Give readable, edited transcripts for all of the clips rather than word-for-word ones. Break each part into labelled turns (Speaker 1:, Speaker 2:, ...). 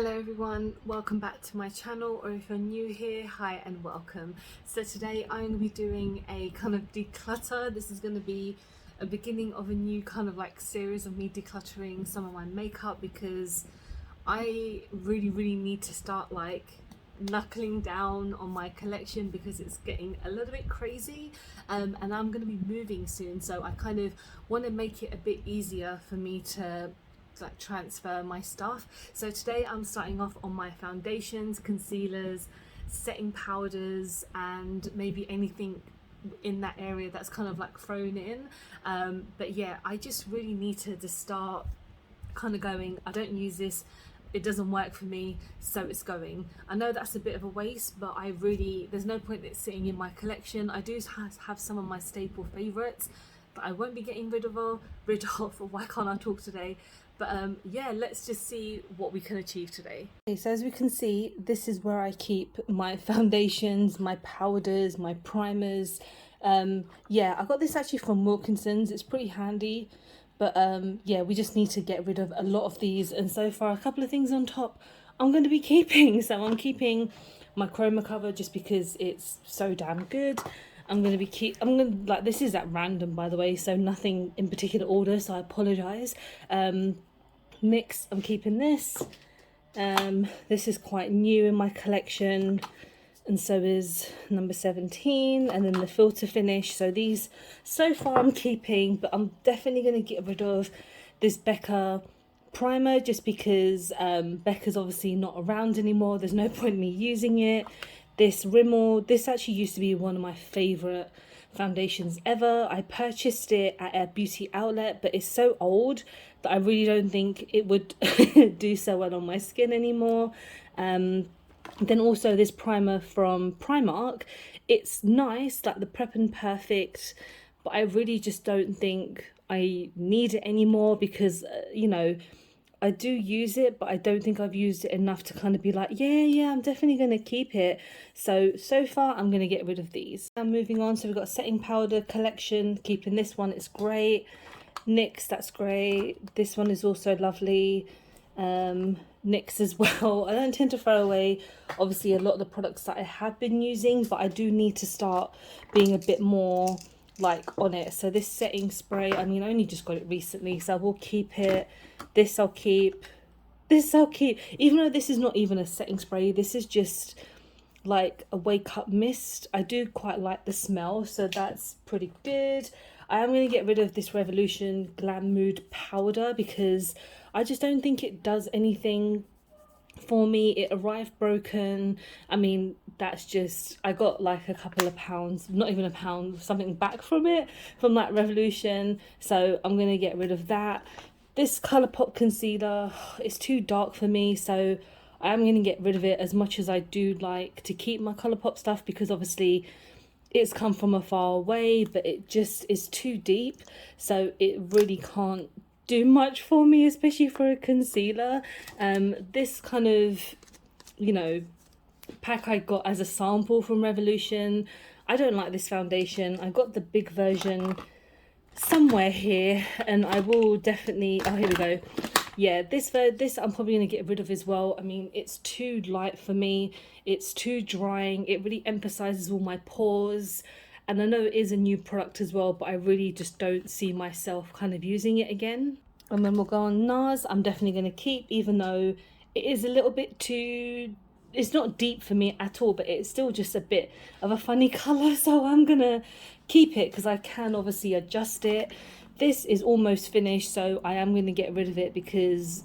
Speaker 1: Hello everyone, welcome back to my channel, or if you're new here, hi and welcome. So today I'm going to be doing a kind of declutter. This is going to be a beginning of a new kind of like series of me decluttering some of my makeup, because I really need to start like knuckling down on my collection because it's getting a little bit crazy, and I'm going to be moving soon, so I kind of want to make it a bit easier for me to like transfer my stuff. So today I'm starting off on my foundations, concealers, setting powders, and maybe anything in that area that's kind of like thrown in, but yeah, I just really need to just start kind of going, I don't use this, it doesn't work for me, so it's going. I know that's a bit of a waste, but I really, there's no point in it sitting in my collection. I do have some of my staple favorites that I won't be getting rid of, why can't I talk today? But yeah, let's just see what we can achieve today. Okay, so as we can see, this is where I keep my foundations, my powders, my primers. Yeah, I got this actually from Wilkinson's. It's pretty handy. But yeah, we just need to get rid of a lot of these. And so far, a couple of things on top I'm going to be keeping. So I'm keeping my chroma cover just because it's so damn good. I'm going to like, this is at random, by the way, so nothing in particular order, so I apologize. NYX, I'm keeping this. This is quite new in my collection, and so is number 17, and then the filter finish. So these so far I'm keeping, but I'm definitely going to get rid of this Becca primer just because Becca's obviously not around anymore. There's no point in me using it. This Rimmel, this actually used to be one of my favorite foundations ever. I purchased it at a beauty outlet, but it's so old that I really don't think it would do so well on my skin anymore. Then also this primer from Primark, it's nice, like the Prep and Perfect, but I really just don't think I need it anymore because you know, I do use it, but I don't think I've used it enough to kind of be like, yeah, I'm definitely going to keep it. So far, I'm going to get rid of these. Now moving on, so we've got setting powder collection, keeping this one, it's great. NYX, that's great. This one is also lovely. NYX as well. I don't tend to throw away, obviously, a lot of the products that I have been using, but I do need to start being a bit more like on it. So this setting spray, I mean, I only just got it recently, so I will keep it. This I'll keep. This I'll keep. Even though this is not even a setting spray, this is just like a wake up mist. I do quite like the smell, so that's pretty good. I am going to get rid of this Revolution Glam Mood powder because I just don't think it does anything for me. It arrived broken. I mean, that's just, I got like a couple of pounds, not even a pound, something back from it, from that Revolution, so I'm going to get rid of that. This Colourpop concealer, it's too dark for me, so I am going to get rid of it, as much as I do like to keep my Colourpop stuff, because obviously it's come from a far away, but it just is too deep, so it really can't do much for me, especially for a concealer. This kind of, you know, pack I got as a sample from Revolution, I don't like this foundation. I got the big version somewhere here, and I will definitely, oh, here we go. Yeah, this I'm probably going to get rid of as well. I mean, it's too light for me, it's too drying, it really emphasizes all my pores, and I know it is a new product as well, but I really just don't see myself kind of using it again. And then we'll go on Nars. I'm definitely going to keep, even though it is a little bit too, it's not deep for me at all, but it's still just a bit of a funny colour, so I'm going to keep it because I can obviously adjust it. This is almost finished, so I am going to get rid of it because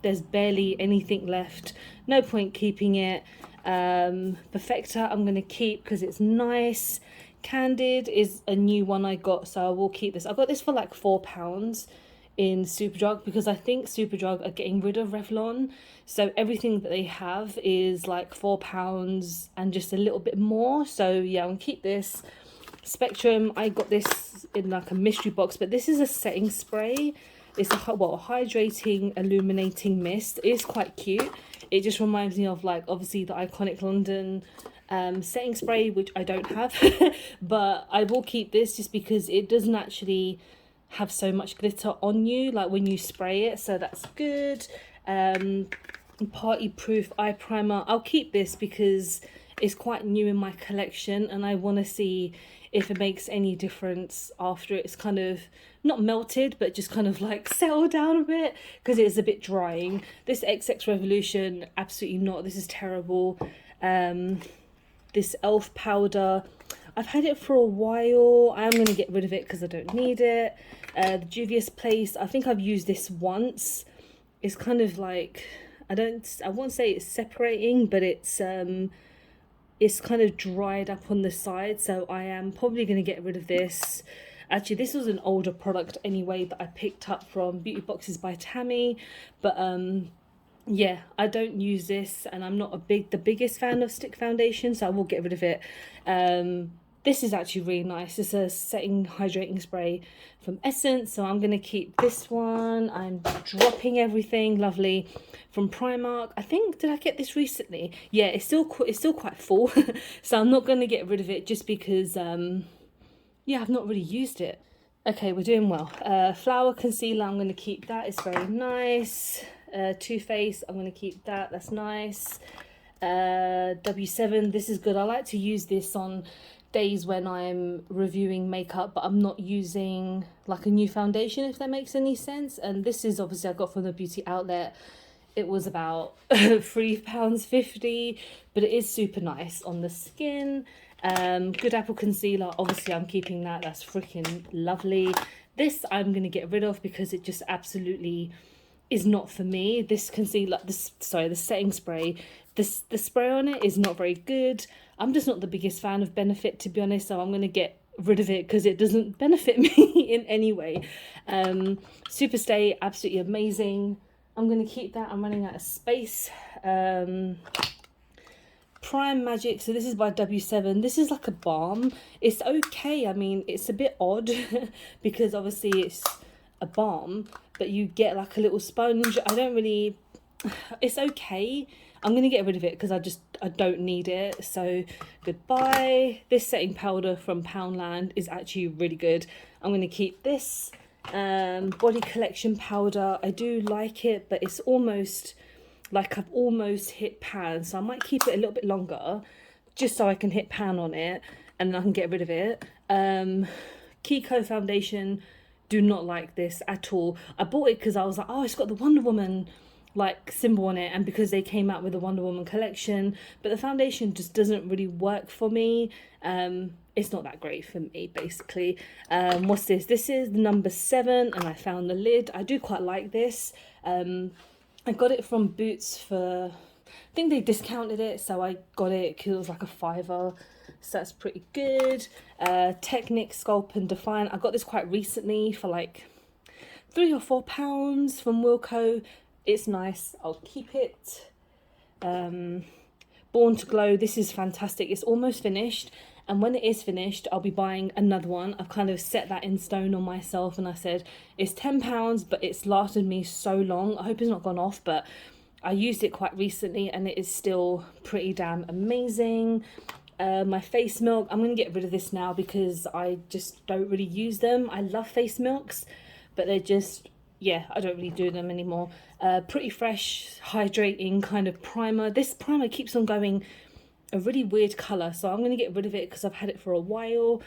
Speaker 1: there's barely anything left. No point keeping it. Perfecta I'm going to keep because it's nice. Candid is a new one I got, so I will keep this. I got this for like £4 in Superdrug because I think Superdrug are getting rid of Revlon, so everything that they have is like £4 and just a little bit more. So yeah, I'm gonna keep this. Spectrum, I got this in like a mystery box, but this is a setting spray. It's a hydrating illuminating mist. It's quite cute. It just reminds me of like obviously the iconic London setting spray, which I don't have but I will keep this just because it doesn't actually have so much glitter on you like when you spray it, so that's good. Party Proof Eye Primer. I'll keep this because it's quite new in my collection and I want to see if it makes any difference after it's kind of not melted but just kind of like settled down a bit, because it is a bit drying. This XX Revolution, absolutely not. This is terrible. This elf powder, I've had it for a while. I'm going to get rid of it because I don't need it. The Juvia's Place, I think I've used this once. It's kind of like, I won't say it's separating, but it's kind of dried up on the side, so I am probably going to get rid of this. Actually, this was an older product anyway that I picked up from Beauty Boxes by Tammy, but yeah, I don't use this, and I'm not the biggest fan of stick foundation, so I will get rid of it. This is actually really nice. It's a setting hydrating spray from Essence, so I'm going to keep this one. I'm dropping everything. Lovely. From Primark. I think, did I get this recently? Yeah, it's still quite full, so I'm not going to get rid of it just because, yeah, I've not really used it. Okay, we're doing well. Flower concealer, I'm going to keep that. It's very nice. Too Faced, I'm going to keep that. That's nice. W7, this is good. I like to use this on days when I'm reviewing makeup, but I'm not using like a new foundation, if that makes any sense. And this is obviously I got from the beauty outlet. It was about £3.50, but it is super nice on the skin. Good Apple concealer, obviously I'm keeping that. That's freaking lovely. This I'm going to get rid of because it just absolutely is not for me. This concealer, the setting spray, the spray on it is not very good. I'm just not the biggest fan of Benefit, to be honest, so I'm going to get rid of it because it doesn't benefit me in any way. Super Stay, absolutely amazing. I'm going to keep that. I'm running out of space. Prime Magic, so this is by W7. This is like a balm. It's okay. I mean, it's a bit odd because obviously it's a balm, but you get like a little sponge. It's okay. I'm going to get rid of it because I don't need it. So goodbye. This setting powder from Poundland is actually really good. I'm going to keep this. Body Collection powder, I do like it, but it's almost like I've almost hit pan, so I might keep it a little bit longer just so I can hit pan on it and then I can get rid of it. Kiko Foundation, do not like this at all. I bought it because I was like, oh, it's got the Wonder Woman like symbol on it, and because they came out with the Wonder Woman collection, but the foundation just doesn't really work for me. It's not that great for me, basically. What's this? This is the number 7, and I found the lid. I do quite like this. I got it from Boots for, I think they discounted it, so I got it because it was like a £5, so that's pretty good. Technic, Sculpt and Define. I got this quite recently for like £3 or £4 from Wilko. It's nice. I'll keep it. Born to Glow. This is fantastic. It's almost finished. And when it is finished, I'll be buying another one. I've kind of set that in stone on myself. And I said, it's £10, but it's lasted me so long. I hope it's not gone off, but I used it quite recently and it is still pretty damn amazing. My face milk, I'm going to get rid of this now because I just don't really use them. I love face milks, but they're just, yeah, I don't really do them anymore. Pretty Fresh hydrating kind of primer. This primer keeps on going a really weird colour, so I'm going to get rid of it because I've had it for a while.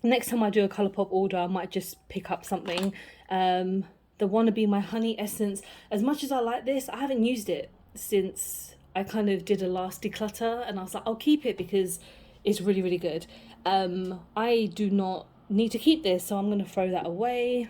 Speaker 1: Next time I do a Colourpop order, I might just pick up something. The Wannabe My Honey Essence, as much as I like this, I haven't used it since I kind of did a last declutter, and I was like, I'll keep it because it's really, really good. I do not need to keep this, so I'm going to throw that away.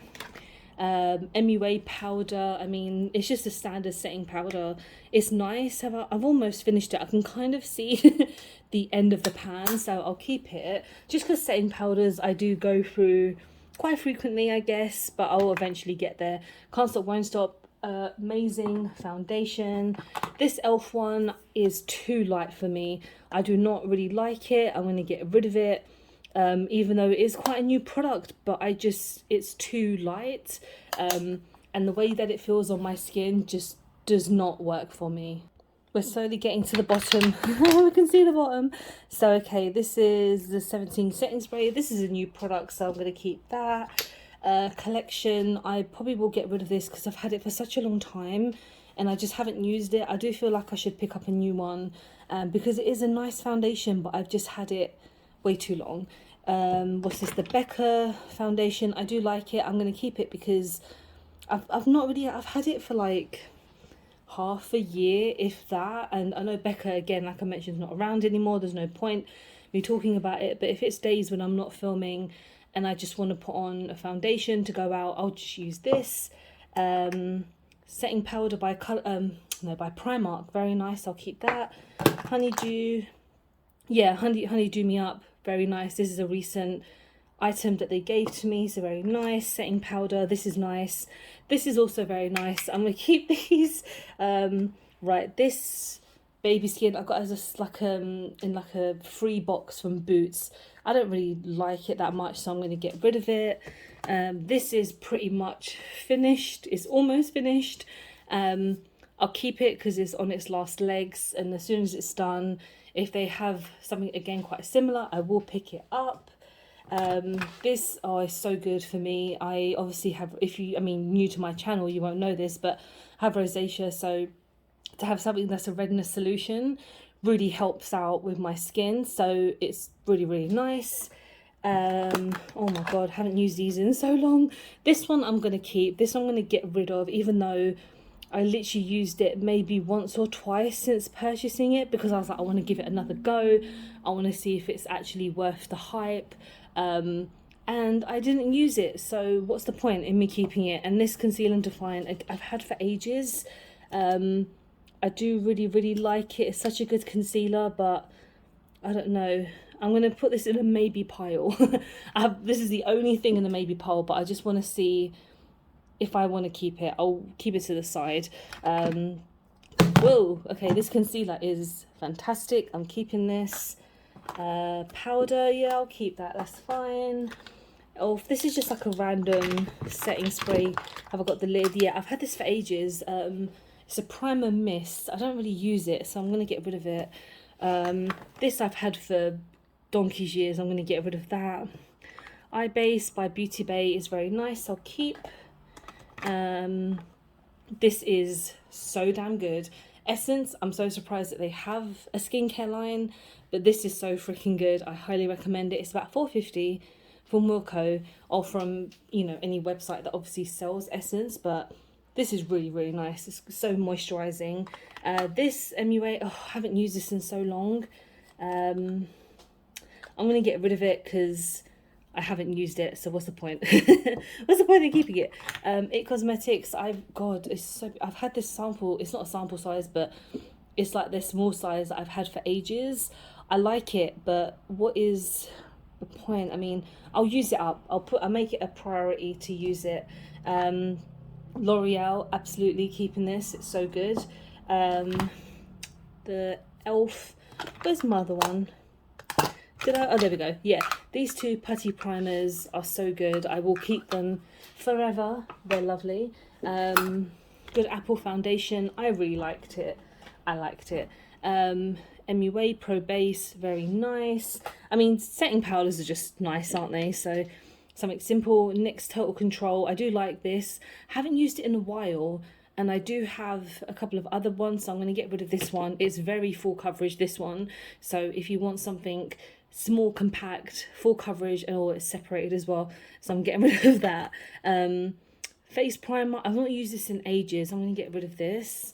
Speaker 1: MUA powder, I mean, it's just a standard setting powder. It's nice. I've almost finished it. I can kind of see the end of the pan, so I'll keep it. Just because setting powders I do go through quite frequently, I guess, but I'll eventually get there. Can't Stop Won't Stop, amazing foundation. This e.l.f. one is too light for me. I do not really like it. I'm going to get rid of it. Even though it is quite a new product, but it's too light, and the way that it feels on my skin just does not work for me. We're slowly getting to the bottom. We can see the bottom. So okay, this is the 17 setting spray. This is a new product, so I'm going to keep that. Collection, I probably will get rid of this because I've had it for such a long time and I just haven't used it. I do feel like I should pick up a new one, because it is a nice foundation, but I've just had it way too long. What's this? The Becca Foundation. I do like it. I'm going to keep it because I've had it for like half a year, if that. And I know Becca, again, like I mentioned, is not around anymore. There's no point me talking about it. But if it's days when I'm not filming and I just want to put on a foundation to go out, I'll just use this. Setting powder by Primark, very nice. I'll keep that. Honeydew, yeah, honeydew me up, very nice. This is a recent item that they gave to me, so very nice. Setting powder, this is nice. This is also very nice. I'm gonna keep these. Right, this baby skin I got as in like a free box from Boots. I don't really like it that much, so I'm gonna get rid of it. This is pretty much finished. It's almost finished. I'll keep it because it's on its last legs, and as soon as it's done, if they have something again quite similar, I will pick it up. This is so good for me. I obviously have, new to my channel, you won't know this, but I have rosacea, so to have something that's a redness solution really helps out with my skin, so it's really, really nice. Oh my god, haven't used these in so long. This one I'm gonna keep. This one I'm gonna get rid of, even though I literally used it maybe once or twice since purchasing it, because I was like, I want to give it another go. I want to see if it's actually worth the hype. And I didn't use it, so what's the point in me keeping it? And this Conceal and Define I've had for ages. I do really, really like it. It's such a good concealer, but I don't know. I'm going to put this in a maybe pile. This is the only thing in the maybe pile, but I just want to see if I want to keep it. I'll keep it to the side. Whoa, okay, this concealer is fantastic. I'm keeping this. Powder, yeah, I'll keep that. That's fine. Oh, this is just like a random setting spray. Have I got the lid? Yeah, I've had this for ages. It's a primer mist. I don't really use it, so I'm going to get rid of it. This I've had for donkey's years. I'm going to get rid of that. Eye Base by Beauty Bay is very nice. I'll keep. This is so damn good. Essence, I'm so surprised that they have a skincare line, but this is so freaking good. I highly recommend it. It's about $4.50 from Wilco, or from, any website that obviously sells Essence, but this is really, really nice. It's so moisturizing. This MUA, I haven't used this in so long. I'm going to get rid of it because I haven't used it, so what's the point? What's the point in keeping it? It Cosmetics, I've had this sample. It's not a sample size, but it's like the small size that I've had for ages. I like it, but what is the point? I mean, I'll use it up. I'll make it a priority to use it. L'Oreal, absolutely keeping this. It's so good. The Elf, where's my other one? Oh, there we go. Yeah, these two putty primers are so good. I will keep them forever. They're lovely. Good Apple Foundation. I really liked it. MUA Pro Base, very nice. I mean, setting powders are just nice, aren't they? So something simple. NYX Total Control. I do like this. Haven't used it in a while, and I do have a couple of other ones, so I'm going to get rid of this one. It's very full coverage, this one. So if you want something small, compact, full coverage, and it's separated as well, so I'm getting rid of that. Face primer, I've not used this in ages. I'm going to get rid of this.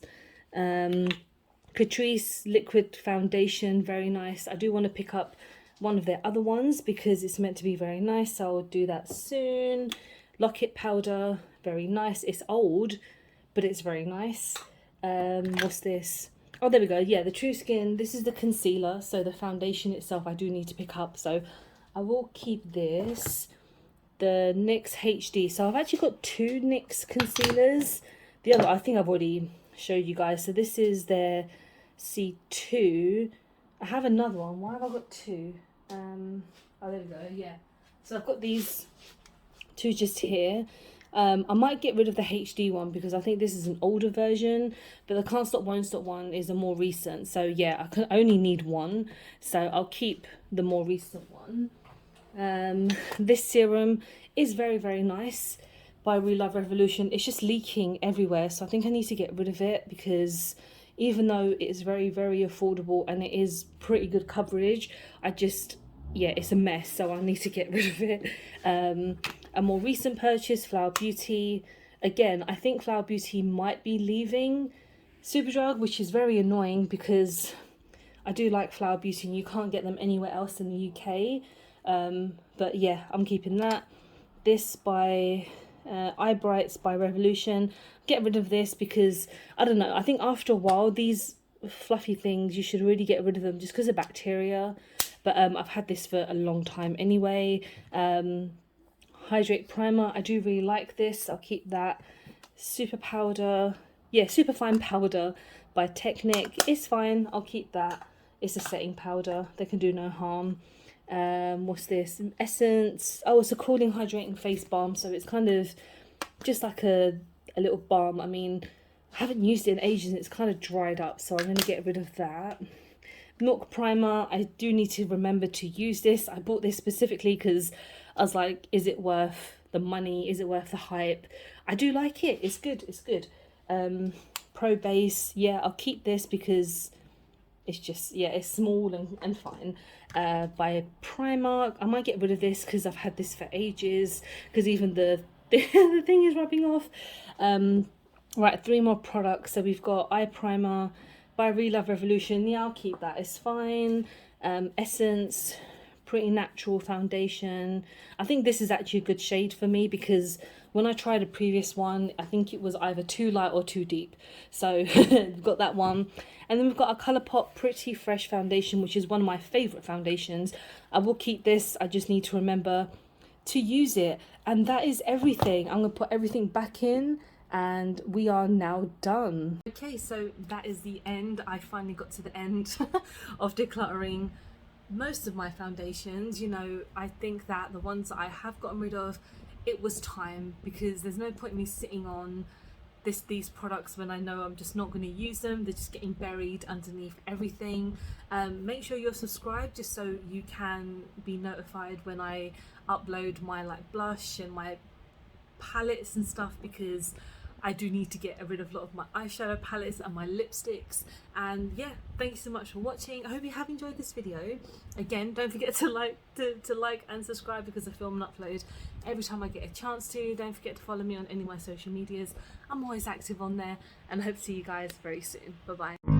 Speaker 1: Catrice liquid foundation, very nice. I do want to pick up one of their other ones because it's meant to be very nice, so I'll do that soon. Locket powder, very nice. It's old, but it's very nice. What's this? Oh, there we go. Yeah, the True Skin. This is the concealer, so the foundation itself I do need to pick up, so I will keep this. The NYX HD. So I've actually got two NYX concealers. The other, I think I've already showed you guys. So this is their C2. I have another one. Why have I got two? Oh, there we go. Yeah. So I've got these two just here. I might get rid of the HD one because I think this is an older version, but the Can't Stop Won't Stop one is a more recent. So yeah, I can only need one, so I'll keep the more recent one. This serum is very, very nice,
Speaker 2: by Real Love Revolution. It's just leaking everywhere, so I think I need to get rid of it, because even though it is very, very affordable and it is pretty good coverage, I just, yeah, it's a mess, so I need to get rid of it. A more recent purchase, Flower Beauty. Again, I think Flower Beauty might be leaving Superdrug, which is very annoying because I do like Flower Beauty and you can't get them anywhere else in the UK. But yeah, I'm keeping that. This by Eye Brights by Revolution. Get rid of this because, I don't know, I think after a while these fluffy things, you should really get rid of them just because of bacteria. But I've had this for a long time anyway. Hydrate Primer, I do really like this. I'll keep that. Super Powder, yeah, Super Fine Powder by Technic. It's fine, I'll keep that. It's a setting powder, they can do no harm. What's this? Essence. Oh, it's a cooling hydrating face balm, so it's kind of just like a little balm. I mean, I haven't used it in ages and it's kind of dried up, so I'm going to get rid of that. Milk Primer, I do need to remember to use this. I bought this specifically because I was like, is it worth the money? Is it worth the hype? I do like it. It's good. It's good. Pro Base, yeah, I'll keep this because it's just, yeah, it's small and fine. By Primark, I might get rid of this because I've had this for ages, because even the thing is rubbing off. Right, 3 more products. So we've got Eye Primer by Real Love Revolution. Yeah, I'll keep that, it's fine. Essence, Pretty Natural Foundation. I think this is actually a good shade for me because when I tried a previous one, I think it was either too light or too deep. So we've got that one. And then we've got a Colourpop Pretty Fresh Foundation, which is one of my favourite foundations. I will keep this. I just need to remember to use it. And that is everything. I'm going to put everything back in and we are now done.
Speaker 1: Okay, so that is the end. I finally got to the end of decluttering most of my foundations. You know, I think that the ones that I have gotten rid of, it was time, because there's no point in me sitting on these products when I know I'm just not going to use them. They're just getting buried underneath everything. Make sure you're subscribed just so you can be notified when I upload my like blush and my palettes and stuff, because I do need to get rid of a lot of my eyeshadow palettes and my lipsticks. And yeah, thank you so much for watching. I hope you have enjoyed this video. Again, don't forget to like and subscribe, because I film and upload every time I get a chance to. Don't forget to follow me on any of my social medias. I'm always active on there, and I hope to see you guys very soon. Bye bye.